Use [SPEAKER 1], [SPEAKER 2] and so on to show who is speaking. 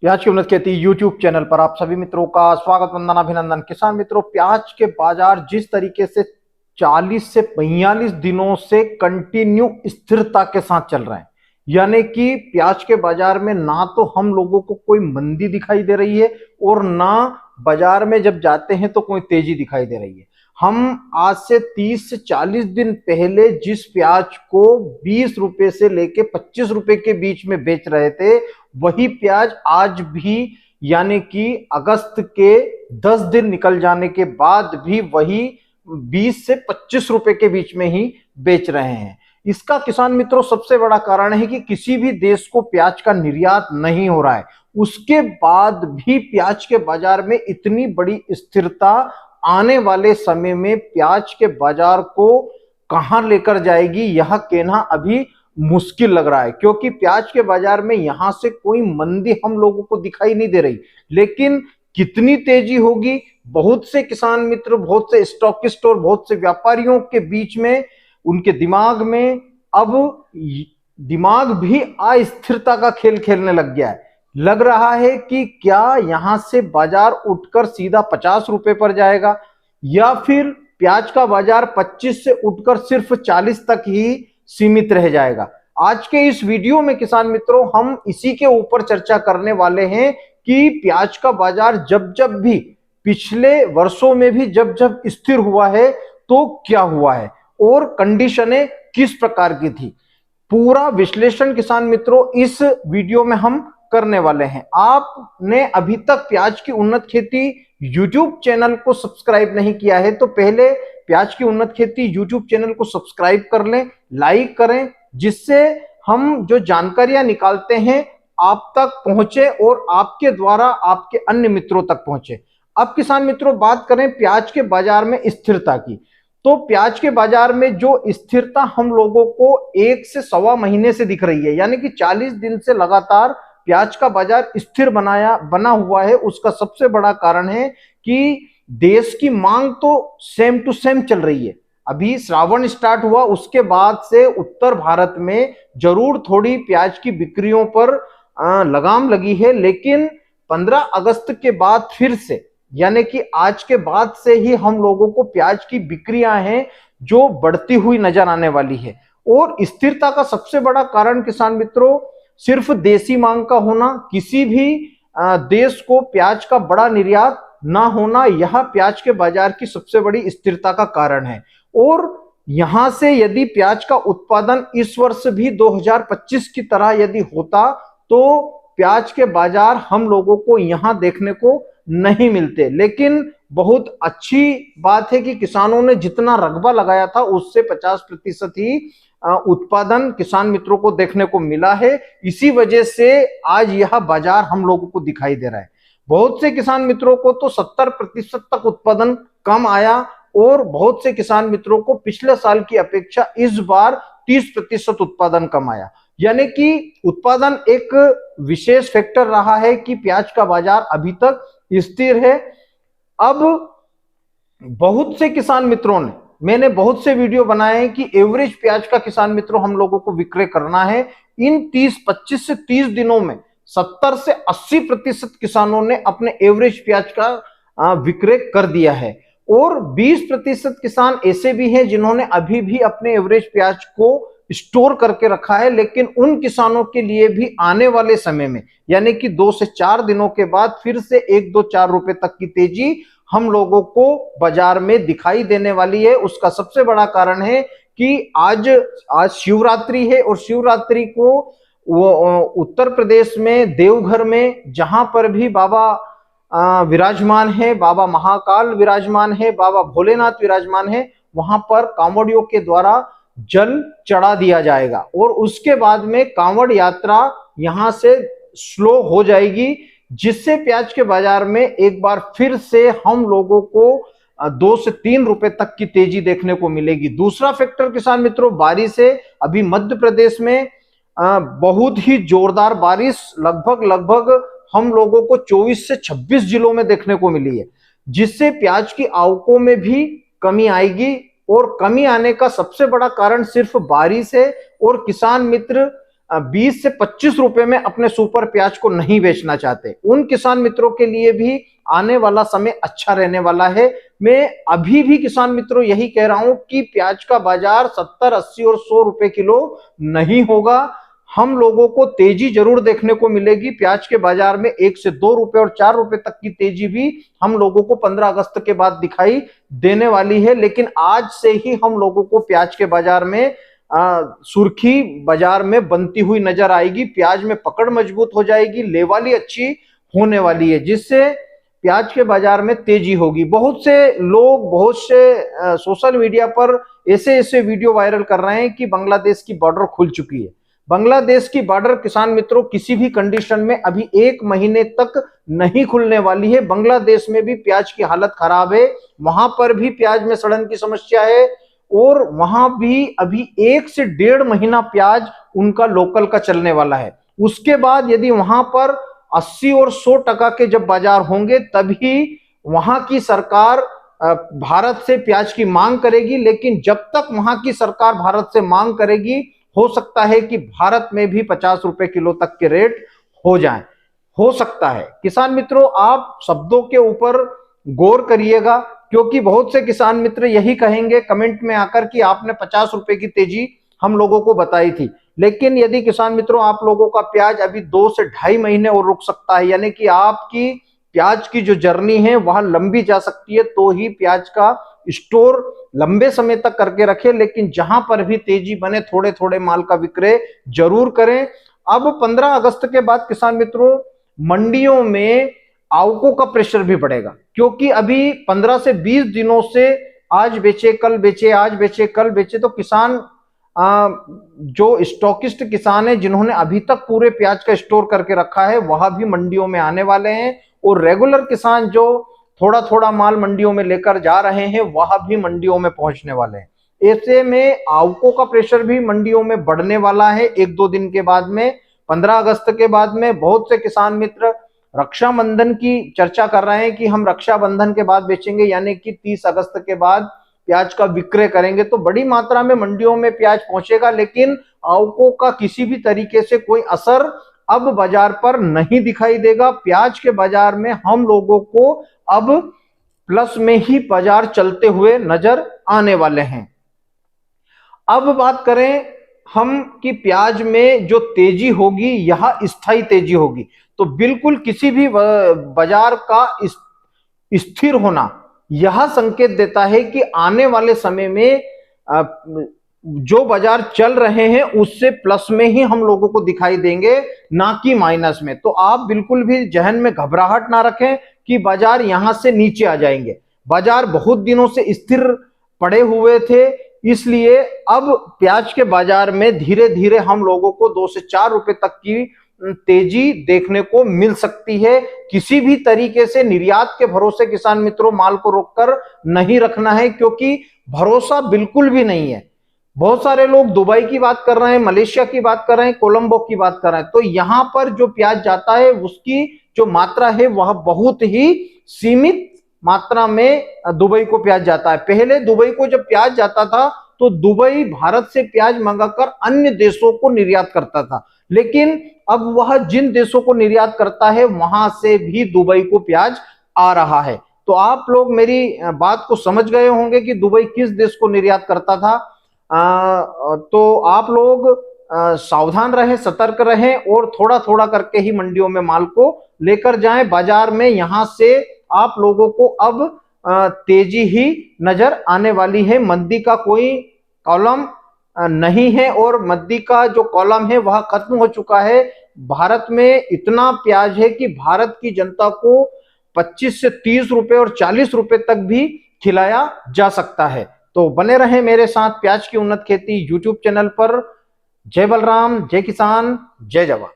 [SPEAKER 1] प्याज की उन्नत खेती यूट्यूब चैनल पर आप सभी मित्रों का स्वागत, वंदन, अभिनंदन। किसान मित्रों, प्याज के बाजार जिस तरीके से 40 से 45 दिनों से कंटिन्यू स्थिरता के साथ चल रहे हैं, यानी कि प्याज के बाजार में ना तो हम लोगों को कोई मंदी दिखाई दे रही है और ना बाजार में जब जाते हैं तो कोई तेजी दिखाई दे रही है। हम आज से 30 से 40 दिन पहले जिस प्याज को 20 रुपए से लेके 25 रुपए के बीच में बेच रहे थे, वही प्याज आज भी यानी कि अगस्त के 10 दिन निकल जाने के बाद भी वही 20 से 25 रुपए के बीच में ही बेच रहे हैं। इसका किसान मित्रों सबसे बड़ा कारण है कि किसी भी देश को प्याज का निर्यात नहीं हो रहा है, उसके बाद भी प्याज के बाजार में इतनी बड़ी स्थिरता आने वाले समय में प्याज के बाजार को कहां लेकर जाएगी यह कहना अभी मुश्किल लग रहा है, क्योंकि प्याज के बाजार में यहां से कोई मंदी हम लोगों को दिखाई नहीं दे रही। लेकिन कितनी तेजी होगी, बहुत से किसान मित्र, बहुत से स्टॉकिस्ट और बहुत से व्यापारियों के बीच में, उनके दिमाग में अब दिमाग भी अस्थिरता का खेल खेलने लग गया है। लग रहा है कि क्या यहां से बाजार उठकर सीधा 50 रुपए पर जाएगा या फिर प्याज का बाजार 25 से उठकर सिर्फ 40 तक ही सीमित रह जाएगा। आज के इस वीडियो में किसान मित्रों हम इसी के ऊपर चर्चा करने वाले हैं कि प्याज का बाजार जब जब भी पिछले वर्षों में भी जब जब स्थिर हुआ है तो क्या हुआ है और कंडीशनें किस प्रकार की थी। पूरा विश्लेषण किसान मित्रों इस वीडियो में हम करने वाले हैं। आपने अभी तक प्याज की उन्नत खेती यूट्यूब चैनल को सब्सक्राइब नहीं किया है तो पहले प्याज की उन्नत खेती यूट्यूब चैनल को सब्सक्राइब कर लें, लाइक करें, जिससे हम जो जानकारियां निकालते हैं आप तक पहुंचे और आपके द्वारा आपके अन्य मित्रों तक पहुंचे। अब किसान मित्रों बात करें प्याज के बाजार में स्थिरता की, तो प्याज के बाजार में जो स्थिरता हम लोगों को 1 से सवा महीने से दिख रही है, यानी कि 40 दिन से लगातार प्याज का बाजार स्थिर बना हुआ है, उसका सबसे बड़ा कारण है कि देश की मांग तो सेम टू सेम चल रही है। अभी श्रावण स्टार्ट हुआ, उसके बाद से उत्तर भारत में जरूर थोड़ी प्याज की बिक्रियों पर लगाम लगी है, लेकिन 15 अगस्त के बाद फिर से, यानी कि आज के बाद से ही हम लोगों को प्याज की बिक्रियां हैं जो बढ़ती हुई नजर आने वाली है। और स्थिरता का सबसे बड़ा कारण किसान मित्रों सिर्फ देसी मांग का होना, किसी भी देश को प्याज का बड़ा निर्यात ना होना, यह प्याज के बाजार की सबसे बड़ी स्थिरता का कारण है। और यहां से यदि प्याज का उत्पादन इस वर्ष भी 2025 की तरह यदि होता तो प्याज के बाजार हम लोगों को यहां देखने को नहीं मिलते। लेकिन बहुत अच्छी बात है कि किसानों ने जितना रकबा लगाया था उससे 50% ही उत्पादन किसान मित्रों को देखने को मिला है। इसी वजह से आज यह बाजार हम लोगों को दिखाई दे रहा है। बहुत से किसान मित्रों को तो 70% तक उत्पादन कम आया और बहुत से किसान मित्रों को पिछले साल की अपेक्षा इस बार 30% उत्पादन कम आया। यानी कि उत्पादन एक विशेष फैक्टर रहा है कि प्याज का बाजार अभी तक स्थिर है। अब बहुत से किसान मित्रों ने, मैंने बहुत से वीडियो बनाए हैं कि एवरेज प्याज का किसान मित्रों हम लोगों को विक्रय करना है। इन 25 से 30 दिनों में 70 से 80% किसानों ने अपने एवरेज प्याज का विक्रय कर दिया है और 20% किसान ऐसे भी हैं जिन्होंने अभी भी अपने एवरेज प्याज को स्टोर करके रखा है। लेकिन उन किसानों के लिए भी आने वाले समय में, यानी कि 2 से 4 दिनों के बाद फिर से 1, 2, 4 रुपए तक की तेजी हम लोगों को बाजार में दिखाई देने वाली है। उसका सबसे बड़ा कारण है कि आज शिवरात्रि है और शिवरात्रि को वो उत्तर प्रदेश में देवघर में जहां पर भी बाबा विराजमान है, बाबा महाकाल विराजमान है, बाबा भोलेनाथ विराजमान है, वहां पर कांवड़ियों के द्वारा जल चढ़ा दिया जाएगा और उसके बाद में कांवड़ यात्रा यहां से स्लो हो जाएगी, जिससे प्याज के बाजार में एक बार फिर से हम लोगों को 2 से 3 रुपए तक की तेजी देखने को मिलेगी। दूसरा फैक्टर किसान मित्रों बारिश है। अभी मध्य प्रदेश में बहुत ही जोरदार बारिश लगभग हम लोगों को 24 से 26 जिलों में देखने को मिली है, जिससे प्याज की आवकों में भी कमी आएगी। और कमी आने का सबसे बड़ा कारण सिर्फ बारिश है और किसान मित्र 20 से 25 रुपए में अपने सुपर प्याज को नहीं बेचना चाहते। उन किसान मित्रों के लिए भी आने वाला समय अच्छा रहने वाला है। मैं अभी भी किसान मित्रों यही कह रहा हूं कि प्याज का बाजार 70, 80 और 100 रुपए किलो नहीं होगा। हम लोगों को तेजी जरूर देखने को मिलेगी प्याज के बाजार में। 1 से 2 रुपए और 4 रुपए तक की तेजी भी हम लोगों को 15 अगस्त के बाद दिखाई देने वाली है। लेकिन आज से ही हम लोगों को प्याज के बाजार में सुर्खी बाजार में बनती हुई नजर आएगी। प्याज में पकड़ मजबूत हो जाएगी, लेवाली अच्छी होने वाली है, जिससे प्याज के बाजार में तेजी होगी। बहुत से लोग, बहुत से सोशल मीडिया पर ऐसे ऐसे वीडियो वायरल कर रहे हैं कि बांग्लादेश की बॉर्डर खुल चुकी है। बांग्लादेश की बॉर्डर किसान मित्रों किसी भी कंडीशन में अभी 1 महीने तक नहीं खुलने वाली है। बांग्लादेश में भी प्याज की हालत खराब है, वहां पर भी प्याज में सड़न की समस्या है और वहां भी अभी 1 से 1.5 महीना प्याज उनका लोकल का चलने वाला है। उसके बाद यदि वहां पर 80 और 100% के जब बाजार होंगे तभी वहां की सरकार भारत से प्याज की मांग करेगी। लेकिन जब तक वहां की सरकार भारत से मांग करेगी, हो सकता है कि भारत में भी 50 रुपए किलो तक के रेट हो जाएं, हो सकता है। किसान मित्रों, आप शब्दों के ऊपर गौर करिएगा, क्योंकि बहुत से किसान मित्र यही कहेंगे कमेंट में आकर कि आपने 50 रुपए की तेजी हम लोगों को बताई थी। लेकिन यदि किसान मित्रों आप लोगों का प्याज अभी 2 से 2.5 महीने और रुक सकता है, यानी कि आपकी प्याज की जो जर्नी है वह लंबी जा सकती है, तो ही प्याज का स्टोर लंबे समय तक करके रखे। लेकिन जहां पर भी तेजी बने थोड़े थोड़े माल का विक्रय जरूर करें। अब 15 अगस्त के बाद किसान मित्रों मंडियों में आवकों का प्रेशर भी बढ़ेगा, क्योंकि अभी 15 से 20 दिनों से आज बेचे कल बेचे, आज बेचे कल बेचे, तो किसान जो स्टॉकिस्ट किसान है जिन्होंने अभी तक पूरे प्याज का स्टोर करके रखा है वह भी मंडियों में आने वाले हैं, और रेगुलर किसान जो थोड़ा थोड़ा माल मंडियों में लेकर जा रहे हैं वह भी मंडियों में पहुंचने वाले हैं। ऐसे में आवकों का प्रेशर भी मंडियों में बढ़ने वाला है 1-2 दिन के बाद में। 15 अगस्त के बाद में बहुत से किसान मित्र रक्षाबंधन की चर्चा कर रहे हैं कि हम रक्षाबंधन के बाद बेचेंगे, यानी कि 30 अगस्त के बाद प्याज का विक्रय करेंगे, तो बड़ी मात्रा में मंडियों में प्याज पहुंचेगा। लेकिन आवकों का किसी भी तरीके से कोई असर अब बाजार पर नहीं दिखाई देगा। प्याज के बाजार में हम लोगों को अब प्लस में ही बाजार चलते हुए नजर आने वाले हैं। अब बात करें हम कि प्याज में जो तेजी होगी यह स्थायी तेजी होगी, तो बिल्कुल किसी भी बाजार का स्थिर होना यह संकेत देता है कि आने वाले समय में जो बाजार चल रहे हैं उससे प्लस में ही हम लोगों को दिखाई देंगे, ना कि माइनस में। तो आप बिल्कुल भी जहन में घबराहट ना रखें कि बाजार यहां से नीचे आ जाएंगे। बाजार बहुत दिनों से स्थिर पड़े हुए थे, इसलिए अब प्याज के बाजार में धीरे धीरे हम लोगों को 2 से 4 रुपए तक की तेजी देखने को मिल सकती है। किसी भी तरीके से निर्यात के भरोसे किसान मित्रों माल को रोककर नहीं रखना है, क्योंकि भरोसा बिल्कुल भी नहीं है। बहुत सारे लोग दुबई की बात कर रहे हैं, मलेशिया की बात कर रहे हैं, कोलंबो की बात कर रहे हैं, तो यहां पर जो प्याज जाता है उसकी जो मात्रा है वह बहुत ही सीमित मात्रा में दुबई को प्याज जाता है। पहले दुबई को जब प्याज जाता था तो दुबई भारत से प्याज मंगाकर अन्य देशों को निर्यात करता था, लेकिन अब वह जिन देशों को निर्यात करता है वहां से भी दुबई को प्याज आ रहा है। तो आप लोग मेरी बात को समझ गए होंगे कि दुबई किस देश को निर्यात करता था। तो आप लोग सावधान रहें, सतर्क रहें और थोड़ा थोड़ा करके ही मंडियों में माल को लेकर जाएं बाजार में। यहां से आप लोगों को अब तेजी ही नजर आने वाली है। मंदी का कोई कॉलम नहीं है, और मंदी का जो कॉलम है वह खत्म हो चुका है। भारत में इतना प्याज है कि भारत की जनता को 25 से 30 रुपए और 40 रुपए तक भी खिलाया जा सकता है। तो बने रहें मेरे साथ प्याज की उन्नत खेती यूट्यूब चैनल पर। जय बलराम, जय किसान, जय जवान।